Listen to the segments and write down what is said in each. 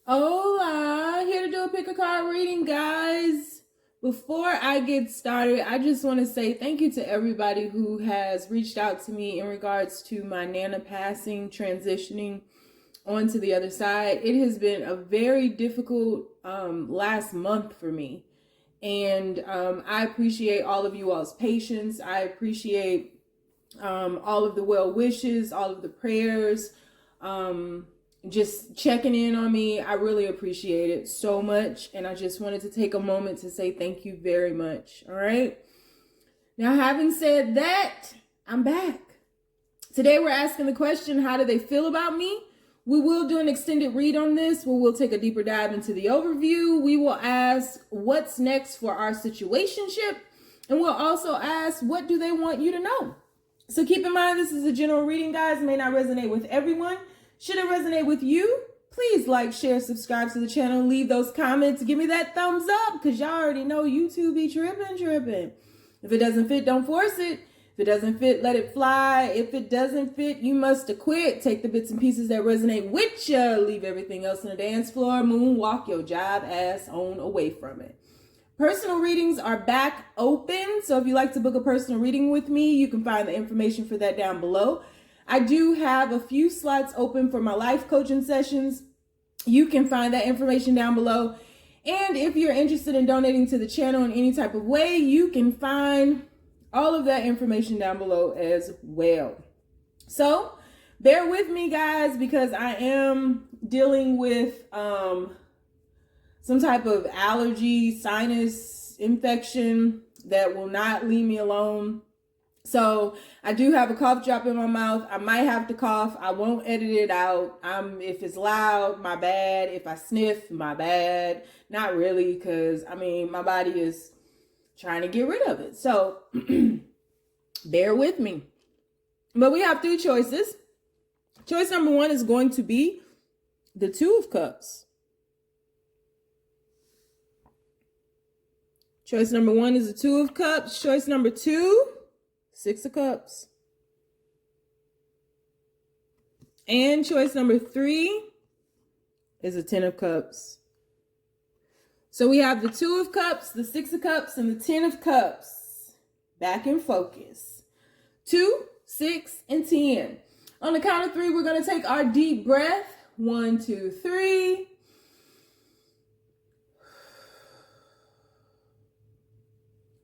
Hola, here to do a pick a card reading, guys. Before I get started, I just want to say thank you to everybody who has reached out to me in regards to my Nana passing, transitioning onto the other side. It has been a very difficult last month for me. And I appreciate all of you all's patience. I appreciate all of the well wishes, all of the prayers, just checking in on me. I really appreciate it so much. And I just wanted to take a moment to say thank you very much. All right. Now, having said that, I'm back. Today, we're asking the question, how do they feel about me? We will do an extended read on this. We will take a deeper dive into the overview. We will ask what's next for our situationship. And we'll also ask, what do they want you to know? So keep in mind, this is a general reading, guys. It may not resonate with everyone. Should it resonate with you, please like, share, subscribe to the channel, leave those comments, give me that thumbs up, because y'all already know YouTube be tripping. If it doesn't fit, don't force it. If it doesn't fit, let it fly. If it doesn't fit, you must acquit. Take the bits and pieces that resonate with you. Leave everything else on the dance floor. Moonwalk your job ass on away from it. Personal readings are back open. So if you'd like to book a personal reading with me, you can find the information for that down below. I do have a few slots open for my life coaching sessions. You can find that information down below. And if you're interested in donating to the channel in any type of way, you can find all of that information down below as well. So bear with me, guys, because I am dealing with some type of allergy, sinus infection that will not leave me alone. So I do have a cough drop in my mouth. I might have to cough. I won't edit it out. If it's loud, my bad. If I sniff, my bad. Not really, because I mean, my body is trying to get rid of it. So bear with me. But we have three choices. Choice number one is going to be the Two of Cups. Choice number one is the Two of Cups. Choice number two, Six of Cups. And choice number three is a Ten of Cups. So we have the Two of Cups, the Six of Cups, and the Ten of Cups. Back in focus. 2, 6, and 10. On the count of three, we're going to take our deep breath. 1, 2, 3.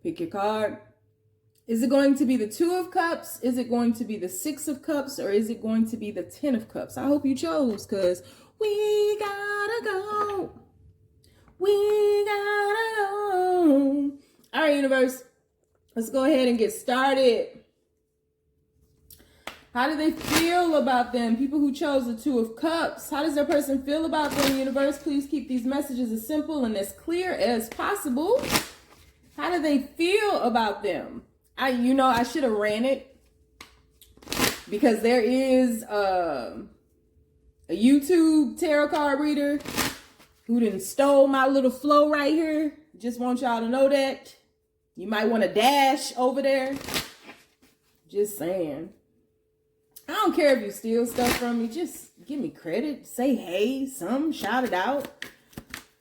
Pick your card. Is it going to be the Two of Cups? Is it going to be the Six of Cups? Or is it going to be the Ten of Cups? I hope you chose, because we gotta go. We gotta go. All right, universe. Let's go ahead and get started. How do they feel about them? People who chose the Two of Cups. How does their person feel about them, universe? Please keep these messages as simple and as clear as possible. How do they feel about them? I should have ran it, because there is a YouTube tarot card reader who done stole my little flow right here. Just want y'all to know that. You might want to dash over there. Just saying. I don't care if you steal stuff from me. Just give me credit. Say hey, something. Shout it out.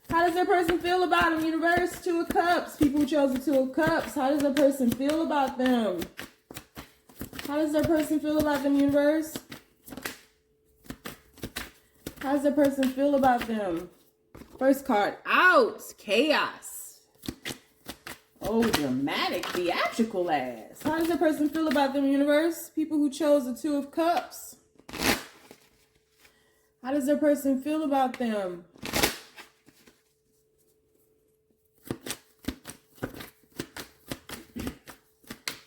How does their person feel about them, universe? Two of Cups. People who chose the Two of Cups. How does their person feel about them? How does their person feel about them, universe? How does their person feel about them? First card out. Chaos. Oh, dramatic, theatrical ass. How does their person feel about them, universe? People who chose the Two of Cups. How does their person feel about them?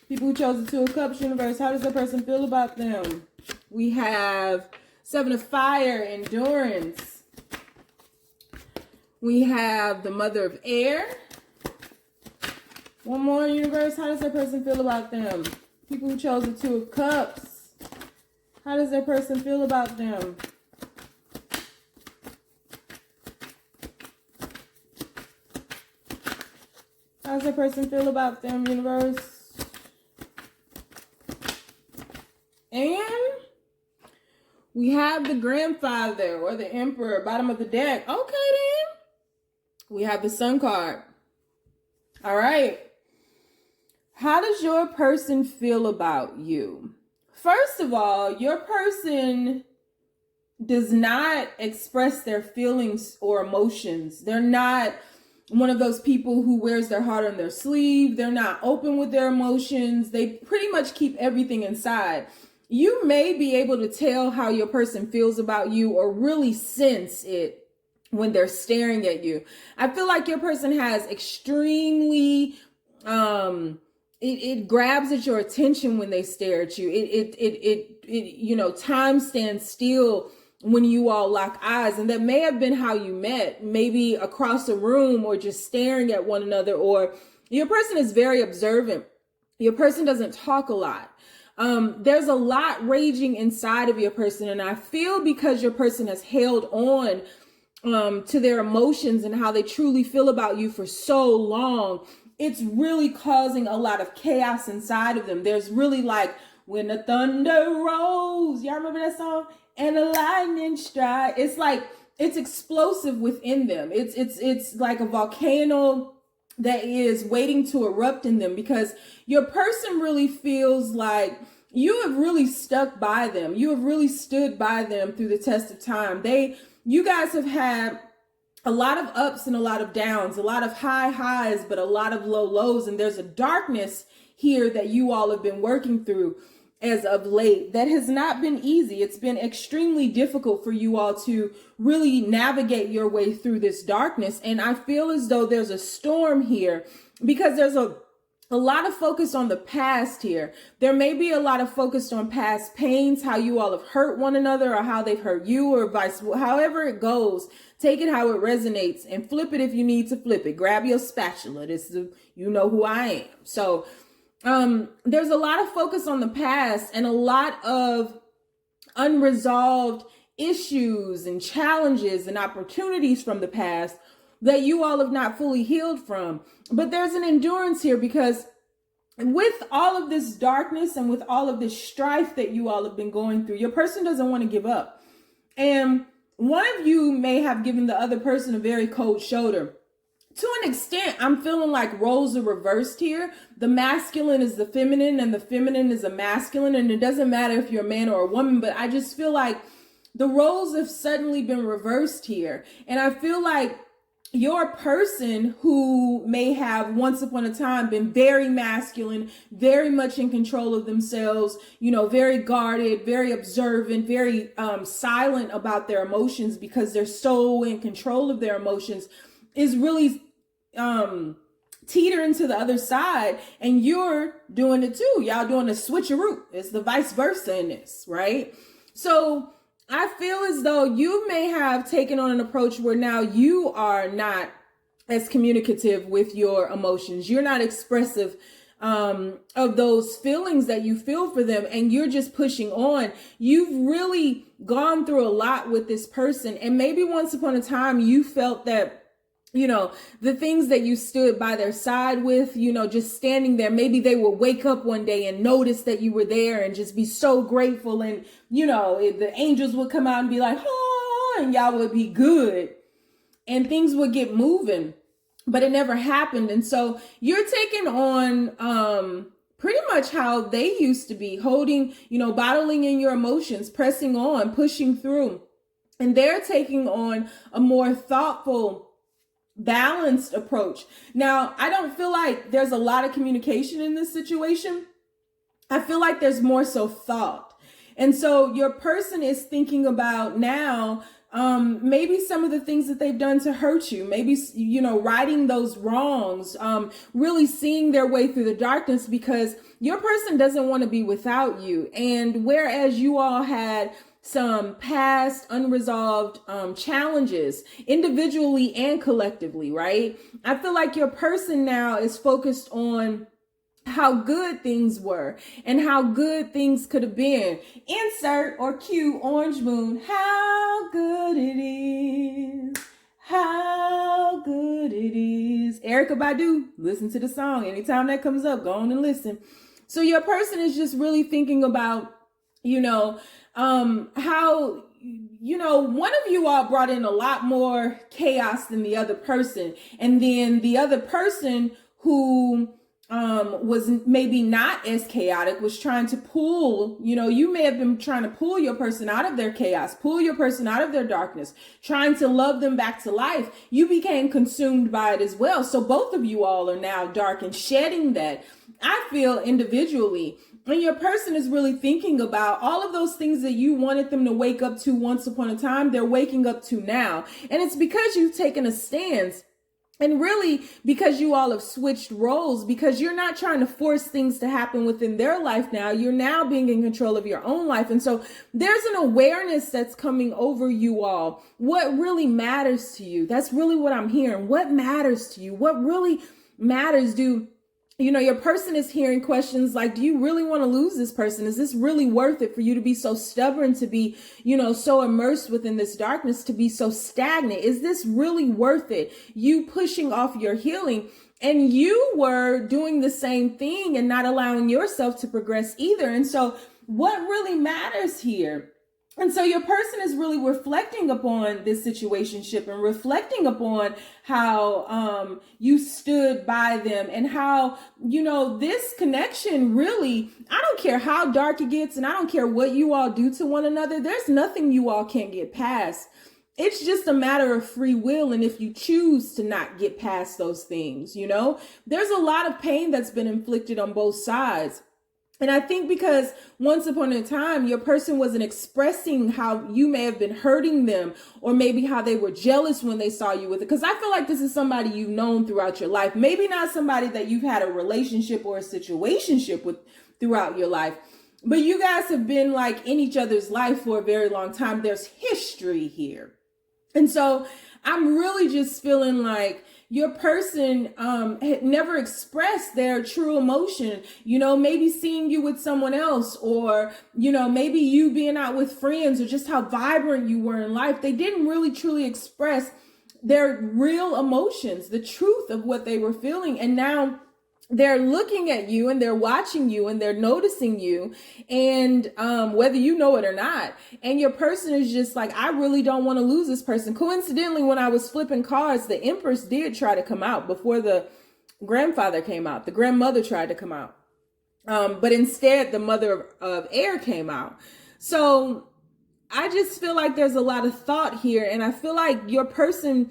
People who chose the Two of Cups, universe, how does the person feel about them? We have Seven of Fire, endurance. We have the Mother of Air. One more, universe, how does that person feel about them? People who chose the Two of Cups, how does that person feel about them? How does that person feel about them, universe? And We have the grandfather or the emperor, bottom of the deck. Okay, then. We have the sun card. All right. How does your person feel about you? First of all, your person does not express their feelings or emotions. They're not one of those people who wears their heart on their sleeve. They're not open with their emotions. They pretty much keep everything inside. You may be able to tell how your person feels about you or really sense it when they're staring at you. I feel like your person has extremely, it grabs at your attention when they stare at you. Time stands still when you all lock eyes, and that may have been how you met, maybe across a room or just staring at one another, or your person is very observant. Your person doesn't talk a lot. There's a lot raging inside of your person, and I feel because your person has held on to their emotions and how they truly feel about you for so long, it's really causing a lot of chaos inside of them. There's really like, when the thunder rolls, y'all remember that song? And the lightning strike. It's like, it's explosive within them. It's like a volcano that is waiting to erupt in them, because your person really feels like you have really stuck by them. You have really stood by them through the test of time. You guys have had a lot of ups and a lot of downs, a lot of high highs, but a lot of low lows. And there's a darkness here that you all have been working through as of late that has not been easy. It's been extremely difficult for you all to really navigate your way through this darkness. And I feel as though there's a storm here because there's a lot of focus on the past here. There may be a lot of focus on past pains, how you all have hurt one another or how they've hurt you, or however it goes. Take it how it resonates and flip it if you need to flip it. Grab your spatula. You know who I am. So there's a lot of focus on the past and a lot of unresolved issues and challenges and opportunities from the past that you all have not fully healed from. But there's an endurance here, because with all of this darkness and with all of this strife that you all have been going through, your person doesn't want to give up. And one of you may have given the other person a very cold shoulder. To an extent, I'm feeling like roles are reversed here. The masculine is the feminine and the feminine is the masculine. And it doesn't matter if you're a man or a woman, but I just feel like the roles have suddenly been reversed here. And I feel like your person, who may have once upon a time been very masculine, very much in control of themselves, very guarded, very observant, very silent about their emotions because they're so in control of their emotions, is really teetering to the other side, and you're doing it too. Y'all doing a switcheroo. It's the vice versa in this, right? So I feel as though you may have taken on an approach where now you are not as communicative with your emotions. You're not expressive of those feelings that you feel for them, and you're just pushing on. You've really gone through a lot with this person, and maybe once upon a time you felt that the things that you stood by their side with, just standing there, maybe they would wake up one day and notice that you were there and just be so grateful. And, the angels would come out and be like, oh, and y'all would be good and things would get moving, but it never happened. And so you're taking on, pretty much how they used to be, holding, bottling in your emotions, pressing on, pushing through. And they're taking on a more thoughtful, balanced approach. Now, I don't feel like there's a lot of communication in this situation. I feel like there's more so thought. And so your person is thinking about now, maybe some of the things that they've done to hurt you, maybe, righting those wrongs, really seeing their way through the darkness, because your person doesn't want to be without you. And whereas you all had some past unresolved challenges individually and collectively, right? I feel like your person now is focused on how good things were and how good things could have been. Insert or cue Orange Moon. How good it is. How good it is. Erykah Badu, listen to the song. Anytime that comes up, go on and listen. So your person is just really thinking about, how, you know, one of you all brought in a lot more chaos than the other person. And then the other person who was maybe not as chaotic was trying to pull, you know, you may have been trying to pull your person out of their chaos, pull your person out of their darkness, trying to love them back to life. You became consumed by it as well. So both of you all are now dark and shedding that. I feel individually, and your person is really thinking about all of those things that you wanted them to wake up to once upon a time, they're waking up to now. And it's because you've taken a stance. And really, because you all have switched roles, because you're not trying to force things to happen within their life now, you're now being in control of your own life. And so there's an awareness that's coming over you all. What really matters to you? That's really what I'm hearing. What matters to you? What really matters? You know, your person is hearing questions like, do you really want to lose this person? Is this really worth it for you to be so stubborn, to be, you know, so immersed within this darkness, to be so stagnant? Is this really worth it? You pushing off your healing, and you were doing the same thing and not allowing yourself to progress either. And so what really matters here? And so your person is really reflecting upon this situationship and reflecting upon how you stood by them, and how, you know, this connection really, I don't care how dark it gets, and I don't care what you all do to one another. There's nothing you all can't get past. It's just a matter of free will. And if you choose to not get past those things, you know, there's a lot of pain that's been inflicted on both sides. And I think because once upon a time, your person wasn't expressing how you may have been hurting them, or maybe how they were jealous when they saw you with it. Because I feel like this is somebody you've known throughout your life. Maybe not somebody that you've had a relationship or a situationship with throughout your life, but you guys have been like in each other's life for a very long time. There's history here. And so I'm really just feeling like your person had never expressed their true emotion, you know, maybe seeing you with someone else, or, you know, maybe you being out with friends, or just how vibrant you were in life. They didn't really truly express their real emotions, the truth of what they were feeling. And now they're looking at you, and they're watching you, and they're noticing you, and whether you know it or not. And your person is just like, I really don't want to lose this person. Coincidentally, when I was flipping cards, the Empress did try to come out before the grandfather came out. The grandmother tried to come out, but instead the mother of air came out. So I just feel like there's a lot of thought here, and I feel like your person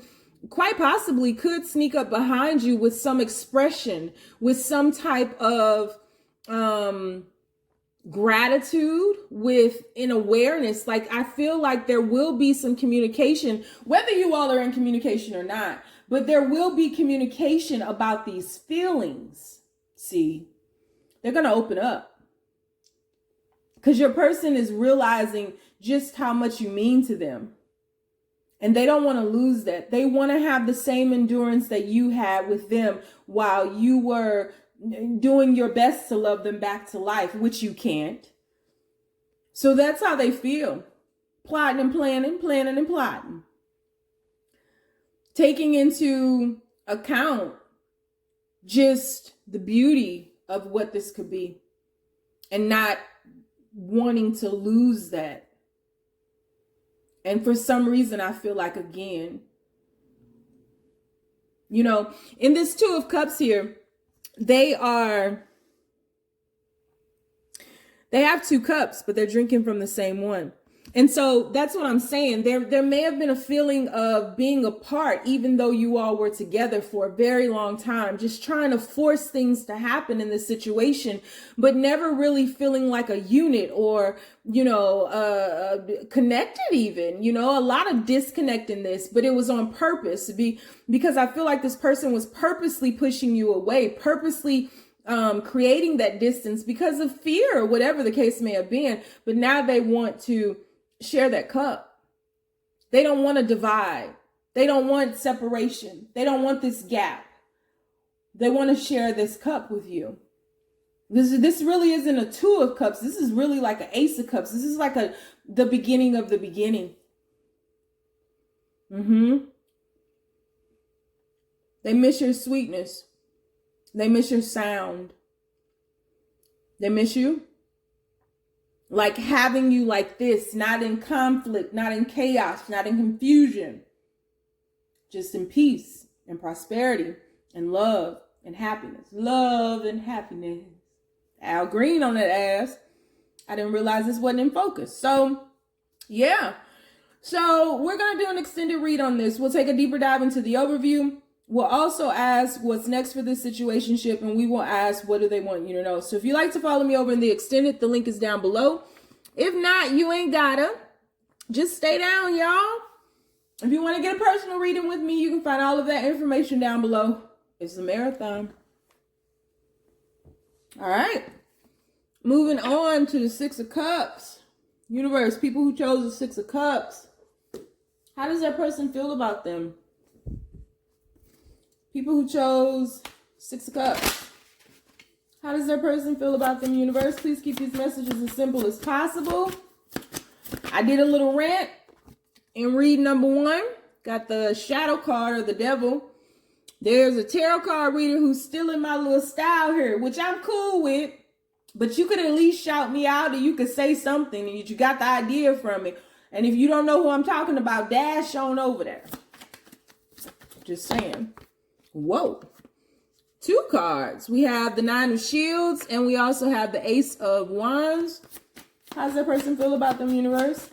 quite possibly could sneak up behind you with some expression, with some type of gratitude, with an awareness. Like, I feel like there will be some communication, whether you all are in communication or not, but there will be communication about these feelings. See, they're going to open up, because your person is realizing just how much you mean to them. And they don't want to lose that. They want to have the same endurance that you had with them while you were doing your best to love them back to life, which you can't. So that's how they feel. Plotting and planning, planning and plotting. Taking into account just the beauty of what this could be, and not wanting to lose that. And for some reason, I feel like, again, you know, in this Two of Cups here, they have two cups, but they're drinking from the same one. And so that's what I'm saying. There may have been a feeling of being apart, even though you all were together for a very long time, just trying to force things to happen in this situation, but never really feeling like a unit, or, you know, connected even, you know, a lot of disconnect in this, but it was on purpose, because I feel like this person was purposely pushing you away, purposely creating that distance because of fear, or whatever the case may have been. But now they want to share that cup. They don't want to divide. They don't want separation. They don't want this gap. They want to share this cup with you. This really isn't a Two of Cups. This is really like an Ace of Cups. This is like the beginning of the beginning. They miss your sweetness. They miss your sound. They miss you. like having you like this, not in conflict, not in chaos, not in confusion, just in peace and prosperity and love and happiness. Love and happiness. Al Green on that ass. I didn't realize this wasn't in focus. So, yeah. So we're going to do an extended read on this. We'll take a deeper dive into the overview. We'll also ask what's next for this situationship, and we will ask what do they want you to know. So if you'd like to follow me over in the extended, the link is down below. If not, you ain't gotta. Just stay down, y'all. If you want to get a personal reading with me, you can find all of that information down below. It's a marathon. All right. Moving on to the Six of Cups. Universe, people who chose the Six of Cups. How does that person feel about them? People who chose Six of Cups. How does that person feel about them, universe? Please keep these messages as simple as possible. I did a little rant in read number 1. Got the shadow card or the devil. There's a tarot card reader who's still in my little style here, which I'm cool with. But you could at least shout me out, or you could say something and you got the idea from it. And if you don't know who I'm talking about, dash on over there. Just saying. Whoa. 2 cards. We have the Nine of Shields and we also have the Ace of Wands. How does that person feel about them, universe?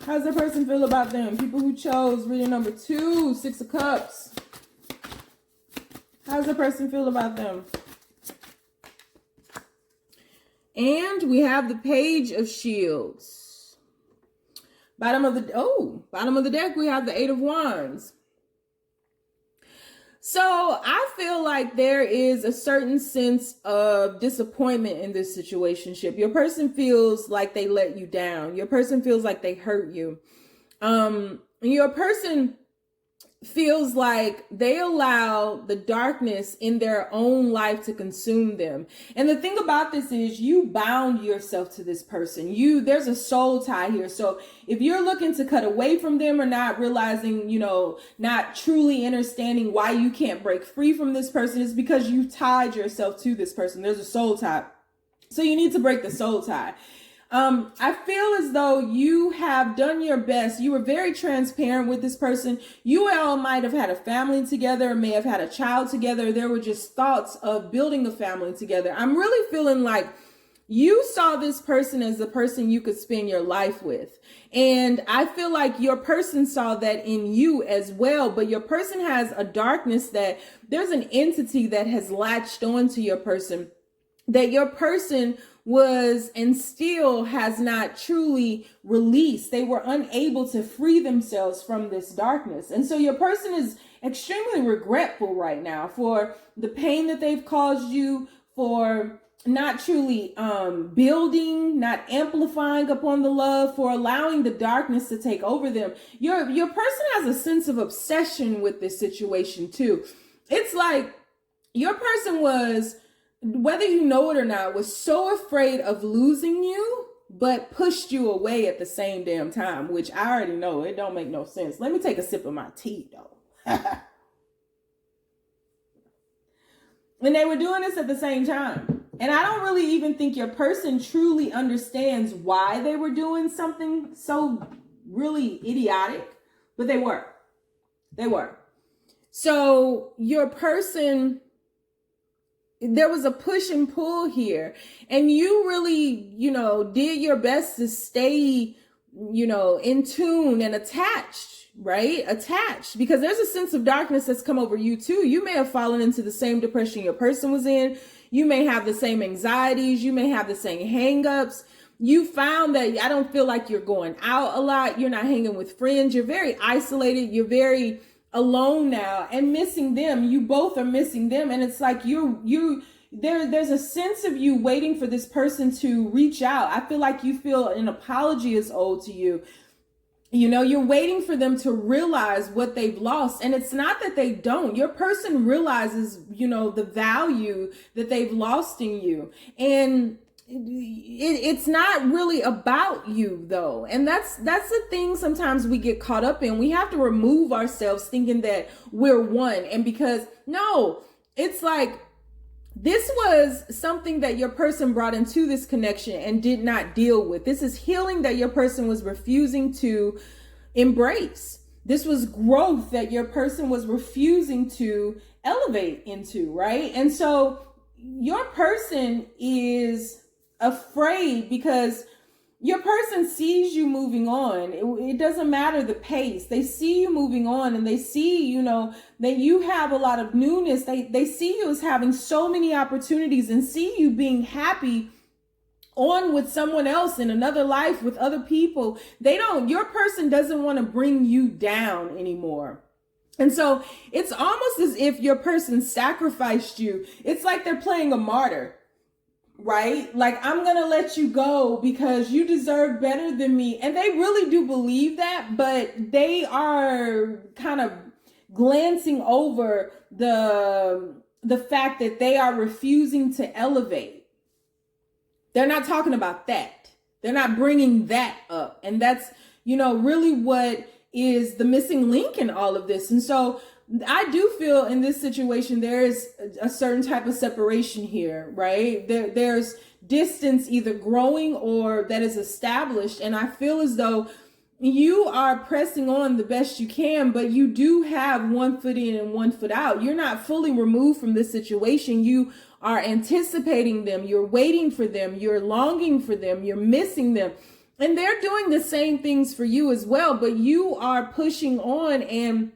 How does that person feel about them? People who chose reading number 2, Six of Cups. How does the person feel about them? And we have the Page of Shields. Bottom of the deck, we have the Eight of Wands. So I feel like there is a certain sense of disappointment in this situationship. Your person feels like they let you down. Your person feels like they hurt you. Your person feels like they allow the darkness in their own life to consume them. And the thing about this is you bound yourself to this person. There's a soul tie here. So if you're looking to cut away from them or not realizing, not truly understanding why you can't break free from this person, it's because you tied yourself to this person. There's a soul tie. So you need to break the soul tie. I feel as though you have done your best. You were very transparent with this person. You all might have had a family together, may have had a child together. There were just thoughts of building a family together. I'm really feeling like you saw this person as the person you could spend your life with. And I feel like your person saw that in you as well. But your person has a darkness that there's an entity that has latched onto your person, that your person was and still has not truly released. They were unable to free themselves from this darkness. And so your person is extremely regretful right now for the pain that they've caused you, for not truly building, not amplifying upon the love, for allowing the darkness to take over them. Your person has a sense of obsession with this situation too. It's like your person was, whether you know it or not, was so afraid of losing you, but pushed you away at the same damn time, which I already know, it don't make no sense. Let me take a sip of my tea, though. And they were doing this at the same time. And I don't really even think your person truly understands why they were doing something so really idiotic, but they were. They were. So your person, there was a push and pull here, and you really, did your best to stay, in tune and attached, right? Attached, because there's a sense of darkness that's come over you too. You may have fallen into the same depression your person was in. You may have the same anxieties. You may have the same hangups. You found that I don't feel like you're going out a lot. You're not hanging with friends. You're very isolated. You're very alone now and missing them. You both are missing them. And it's like there's a sense of you waiting for this person to reach out. I feel like you feel an apology is owed to you. You're waiting for them to realize what they've lost. And it's not that they don't. Your person realizes, the value that they've lost in you. And it's not really about you though. And that's the thing sometimes we get caught up in. We have to remove ourselves thinking that we're one. And because no, it's like this was something that your person brought into this connection and did not deal with. This is healing that your person was refusing to embrace. This was growth that your person was refusing to elevate into, right? And so your person is afraid because your person sees you moving on. It doesn't matter the pace. They see you moving on, and they see, you know, that you have a lot of newness. They see you as having so many opportunities and see you being happy on with someone else in another life with other people. Your person doesn't want to bring you down anymore. And so it's almost as if your person sacrificed you. It's like they're playing a martyr, right? Like, I'm going to let you go because you deserve better than me. And they really do believe that, but they are kind of glancing over the fact that they are refusing to elevate. They're not talking about that. They're not bringing that up. And that's, you know, really what is the missing link in all of this. And so I do feel in this situation, there is a certain type of separation here, right? There's distance either growing or that is established. And I feel as though you are pressing on the best you can, but you do have one foot in and one foot out. You're not fully removed from this situation. You are anticipating them. You're waiting for them. You're longing for them. You're missing them. And they're doing the same things for you as well, but you are pushing on and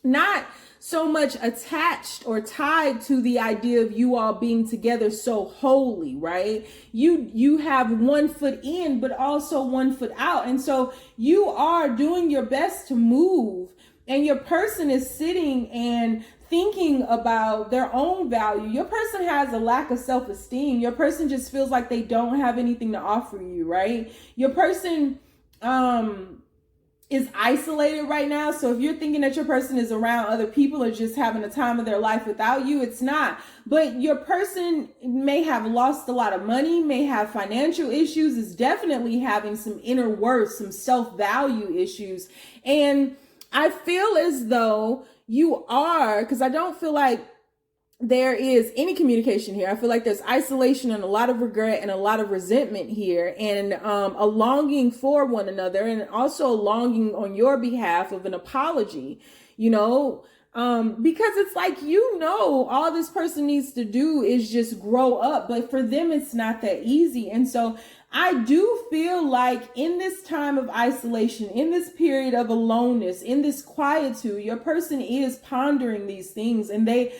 not so much attached or tied to the idea of you all being together so wholly, right? You have one foot in, but also one foot out. And so you are doing your best to move, and your person is sitting and thinking about their own value. Your person has a lack of self-esteem. Your person just feels like they don't have anything to offer you, right? Your person, is isolated right now. So if you're thinking that your person is around other people or just having a time of their life without you, it's not. But your person may have lost a lot of money, may have financial issues, is definitely having some inner worth, some self-value issues. And I feel as though you are, because I don't feel like there is any communication here. I feel like there's isolation and a lot of regret and a lot of resentment here, and a longing for one another, and also a longing on your behalf of an apology, you know, because it's like, you know, all this person needs to do is just grow up, but for them, it's not that easy. And so I do feel like in this time of isolation, in this period of aloneness, in this quietude, your person is pondering these things, and they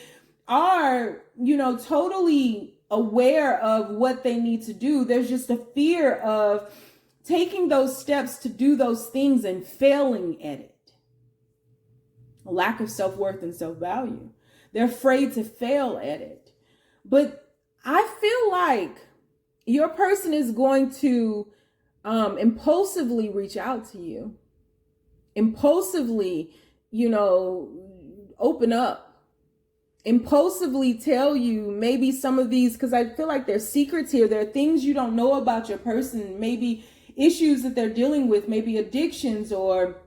are, you know, totally aware of what they need to do. There's just a fear of taking those steps to do those things and failing at it. A lack of self-worth and self-value. They're afraid to fail at it. But I feel like your person is going to impulsively reach out to you. Impulsively, you know, open up. Impulsively tell you maybe some of these, because I feel like there's secrets here. There are things you don't know about your person, maybe issues that they're dealing with, maybe addictions or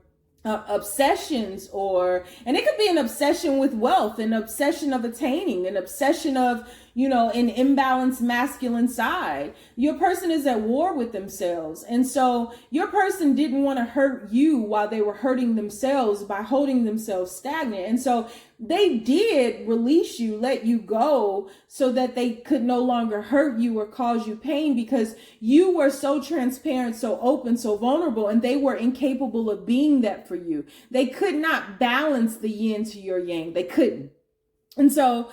obsessions, and it could be an obsession with wealth, an obsession of attaining, an obsession of, you know, an imbalanced masculine side. Your person is at war with themselves. And so your person didn't want to hurt you while they were hurting themselves by holding themselves stagnant. And so they did release you, let you go, so that they could no longer hurt you or cause you pain, because you were so transparent, so open, so vulnerable, and they were incapable of being that for you. They could not balance the yin to your yang. They couldn't. And so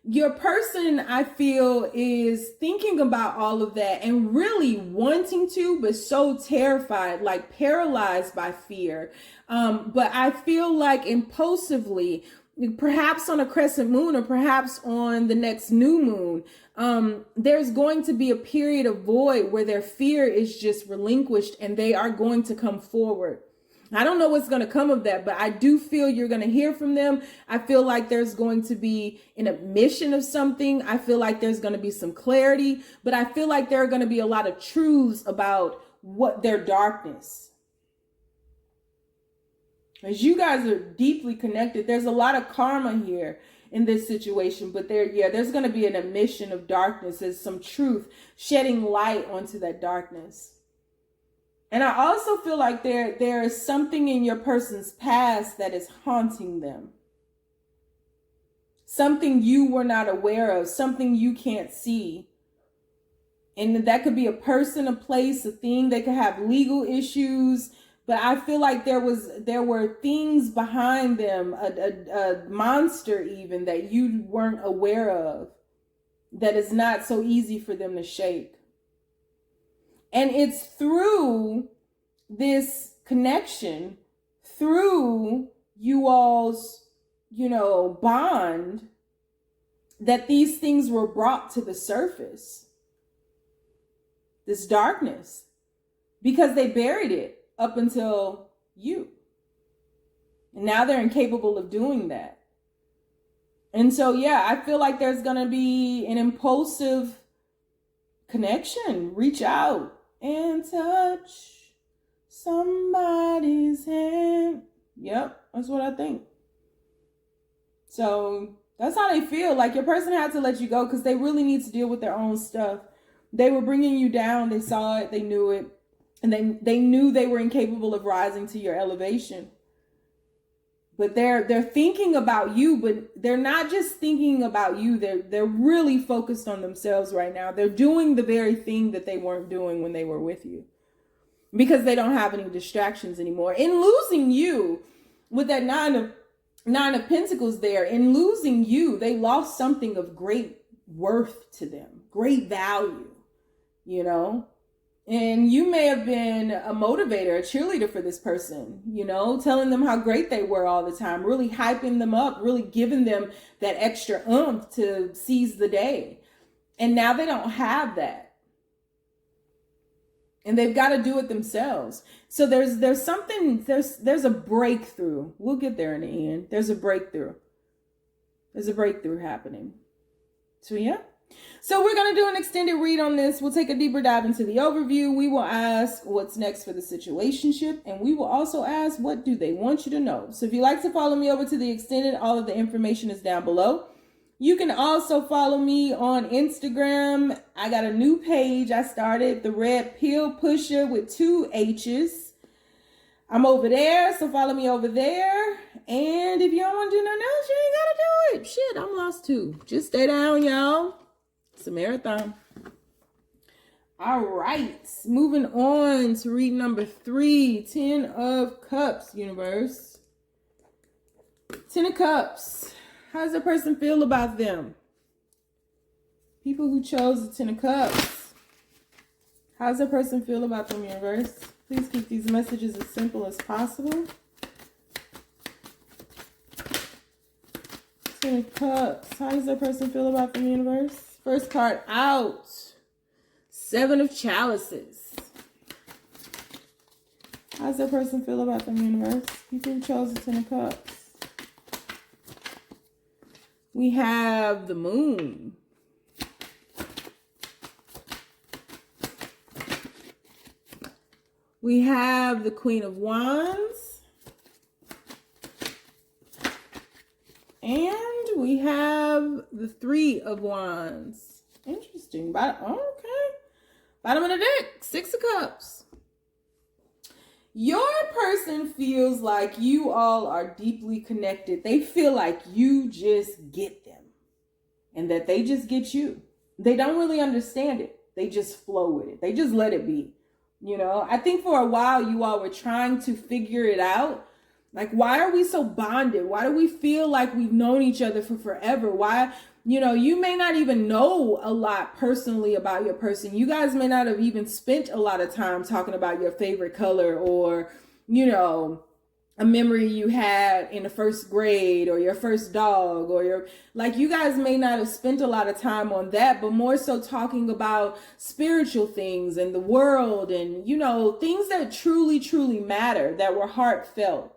your person, I feel, is thinking about all of that and really wanting to, but so terrified, like paralyzed by fear. But I feel like impulsively, perhaps on a crescent moon or perhaps on the next new moon, there's going to be a period of void where their fear is just relinquished and they are going to come forward. I don't know what's going to come of that, but I do feel you're going to hear from them. I feel like there's going to be an admission of something. I feel like there's going to be some clarity, but I feel like there are going to be a lot of truths about what their darkness. As you guys are deeply connected, there's a lot of karma here. in this situation, but there's going to be an emission of darkness. There's some truth shedding light onto that darkness. And I also feel like there is something in your person's past that is haunting them. Something you were not aware of, something you can't see. And that could be a person, a place, a thing. They could have legal issues. But I feel like there were things behind them, a monster even, that you weren't aware of, that is not so easy for them to shake. And it's through this connection, through you all's, bond, that these things were brought to the surface. This darkness. Because they buried it up until you. And now they're incapable of doing that. And so, I feel like there's going to be an impulsive connection. Reach out and touch somebody's hand. Yep, that's what I think. So that's how they feel. Like your person had to let you go because they really need to deal with their own stuff. They were bringing you down. They saw it. They knew it. And they knew they were incapable of rising to your elevation. But they're thinking about you, but they're not just thinking about you. They're really focused on themselves right now. They're doing the very thing that they weren't doing when they were with you. Because they don't have any distractions anymore. In losing you, with that nine of Pentacles there, in losing you, they lost something of great worth to them. Great value, And you may have been a motivator, a cheerleader for this person, telling them how great they were all the time, really hyping them up, really giving them that extra oomph to seize the day. And now they don't have that. And they've got to do it themselves. So there's a breakthrough. We'll get there in the end. There's a breakthrough. There's a breakthrough happening. So we're going to do an extended read on this. We'll take a deeper dive into the overview. We will ask what's next for the situationship. And we will also ask, what do they want you to know? So if you'd like to follow me over to the extended, all of the information is down below. You can also follow me on Instagram. I got a new page I started, theredpillpushha with 2 H's. I'm over there, so follow me over there. And if you don't want to do nothing else, you ain't got to do it. Shit, I'm lost too. Just stay down, y'all. It's a marathon. All right, moving on to read number 3, 10 of Cups, universe. 10 of Cups. How does a person feel about them? People who chose the 10 of Cups. How does a person feel about them, universe? Please keep these messages as simple as possible. 10 of Cups. How does a person feel about them, universe? First card out. 7 of Chalices. How does that person feel about them, universe? People who chose the 10 of Cups. We have the Moon. We have the Queen of Wands. And we have the 3 of Wands. Interesting. Okay. Bottom of the deck, 6 of Cups. Your person feels like you all are deeply connected. They feel like you just get them. And that they just get you. They don't really understand it. They just flow with it. They just let it be. I think for a while you all were trying to figure it out. Like, why are we so bonded? Why do we feel like we've known each other for forever? Why, you may not even know a lot personally about your person. You guys may not have even spent a lot of time talking about your favorite color or, a memory you had in the first grade or your first dog or you guys may not have spent a lot of time on that, but more so talking about spiritual things and the world and, things that truly, truly matter, that were heartfelt.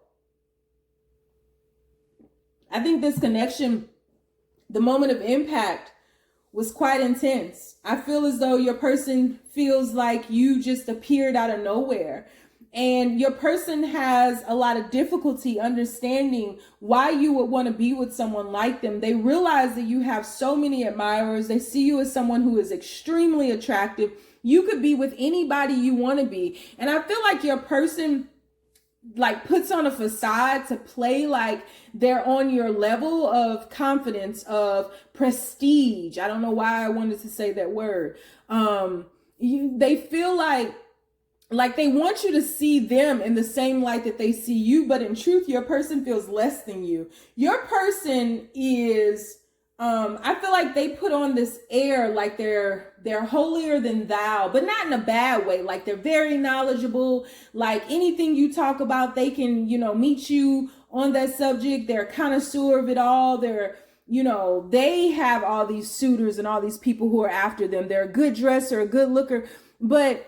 I think this connection, the moment of impact, was quite intense. I feel as though your person feels like you just appeared out of nowhere. And your person has a lot of difficulty understanding why you would want to be with someone like them. They realize that you have so many admirers. They see you as someone who is extremely attractive. You could be with anybody you want to be. And I feel like your person like puts on a facade to play like they're on your level of confidence, of prestige. I don't know why I wanted to say that word. They feel like they want you to see them in the same light that they see you, but in truth, your person feels less than you. Your person is, I feel like they put on this air like they're holier than thou, but not in a bad way. Like they're very knowledgeable. Like anything you talk about, they can, meet you on that subject. They're a connoisseur of it all. They have all these suitors and all these people who are after them. They're a good dresser, a good looker, but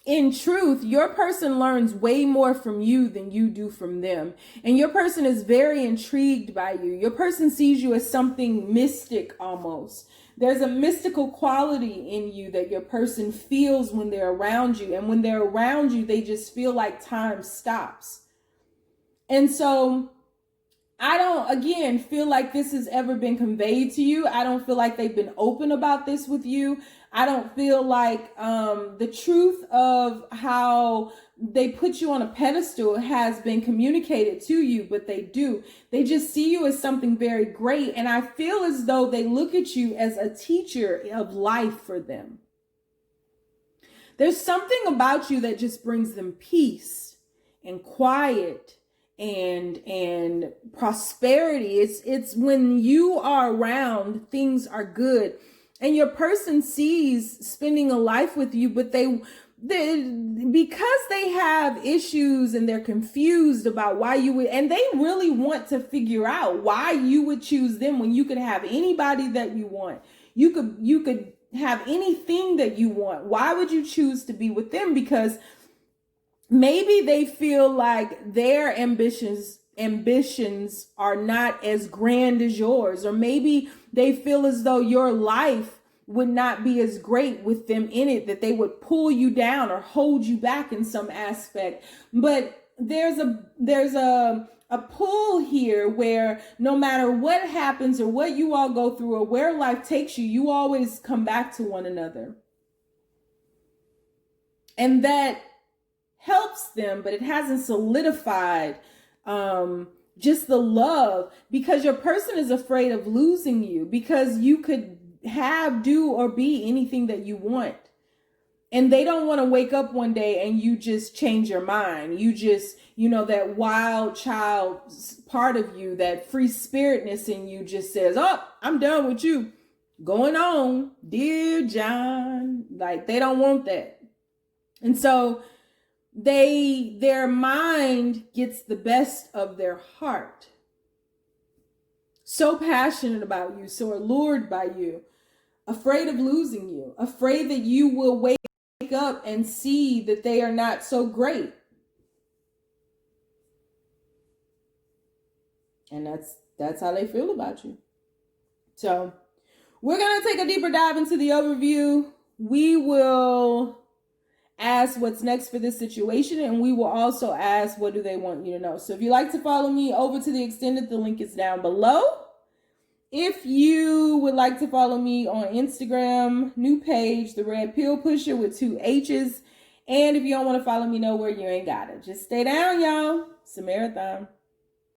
in truth, your person learns way more from you than you do from them. And your person is very intrigued by you. Your person sees you as something mystic almost. There's a mystical quality in you that your person feels when they're around you. And when they're around you, they just feel like time stops. And so I don't, again, feel like this has ever been conveyed to you. I don't feel like they've been open about this with you. I don't feel like the truth of how they put you on a pedestal has been communicated to you, but they do. They just see you as something very great. And I feel as though they look at you as a teacher of life for them. There's something about you that just brings them peace and quiet and prosperity. It's when you are around, things are good. And your person sees spending a life with you, but they because they have issues and they're confused about why you would, and they really want to figure out why you would choose them when you could have anybody that you want. You could have anything that you want. Why would you choose to be with them? Because maybe they feel like their ambitions are not as grand as yours, or maybe they feel as though your life would not be as great with them in it, that they would pull you down or hold you back in some aspect. But there's a pull here where no matter what happens or what you all go through or where life takes you, you always come back to one another. And that helps them, but it hasn't solidified just the love, because your person is afraid of losing you, because you could do or be anything that you want. And they don't want to wake up one day and you just change your mind. You just, that wild child part of you, that free spiritness in you just says, oh, I'm done with you. Going on, dear John. Like they don't want that. And so their mind gets the best of their heart. So passionate about you, so allured by you, afraid of losing you, afraid that you will wake up and see that they are not so great. And that's how they feel about you. So we're going to take a deeper dive into the overview. We will ask what's next for this situation, and we will also ask what do they want you to know. So if you'd like to follow me over to the extended, the link is down below. If you would like to follow me on Instagram, new page, The Red Pill Pusher with 2 H's. And if you don't want to follow me nowhere, you ain't got it. Just stay down, y'all. It's a marathon.